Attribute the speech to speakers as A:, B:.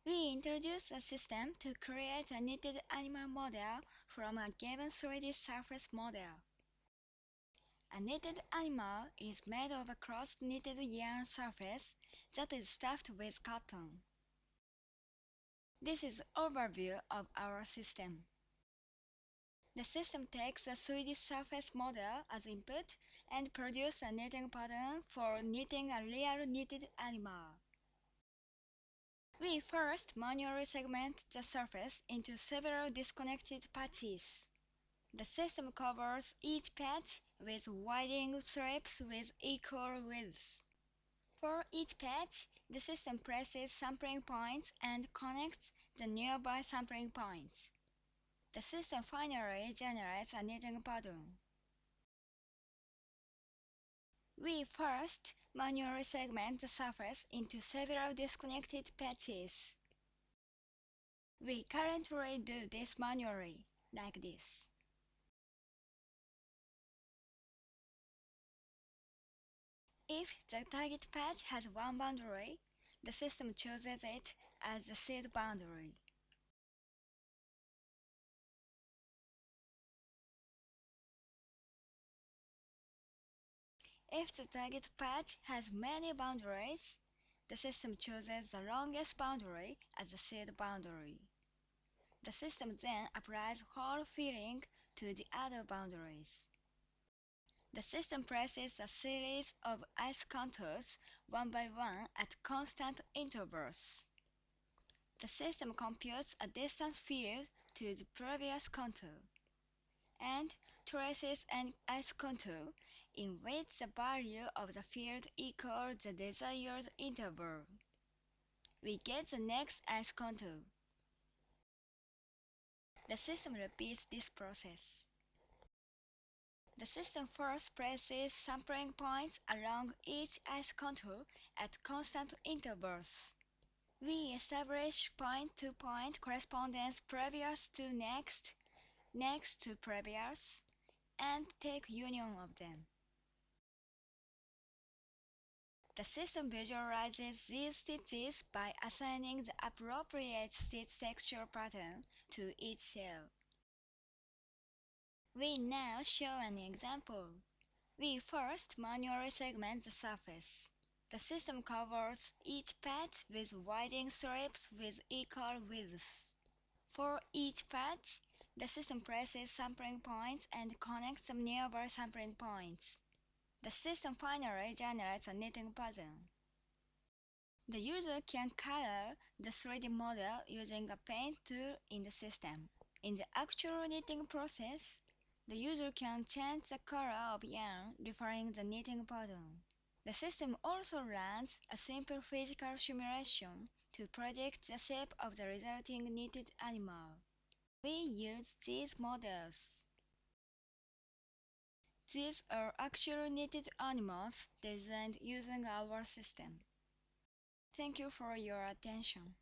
A: We introduce a system to create a knitted animal model from a given 3D surface model. A knitted animal is made of a cross-knitted yarn surface that is stuffed with cotton. This is overview of our system. The system takes a 3D surface model as input and produces a knitting pattern for knitting a real knitted animal. We first manually segment the surface into several disconnected patches. The system covers each patch with widening strips with equal widths. For each patch, the system presses sampling points and connects the nearby sampling points. The system finally generates a knitting pattern. We first manually segment the surface into several disconnected patches. We currently do this manually, like this. If the target patch has one boundary, the system chooses it as the seed boundary. If the target patch has many boundaries, the system chooses the longest boundary as the seed boundary. The system then applies hole filling to the other boundaries. The system presses a series of ice contours one by one at constant intervals. The system computes a distance field to the previous contour and traces an ice contour in which the value of the field equals the desired interval. We get the next ice contour. The system repeats this process. The system first places sampling points along each ice contour at constant intervals. We establish point-to-point correspondence previous to next, next to previous, and take union of them. The system visualizes these stitches by assigning the appropriate stitch texture pattern to each cell. We now show an example. We first manually segment the surface. The system covers each patch with widening strips with equal widths. For each patch, the system presses sampling points and connects the nearby sampling points. The system finally generates a knitting pattern. The user can color the 3D model using a paint tool in the system. In the actual knitting process, the user can change the color of yarn referring the knitting pattern. The system also runs a simple physical simulation to predict the shape of the resulting knitted animal. We use these models. These are actual knitted animals designed using our system. Thank you for your attention.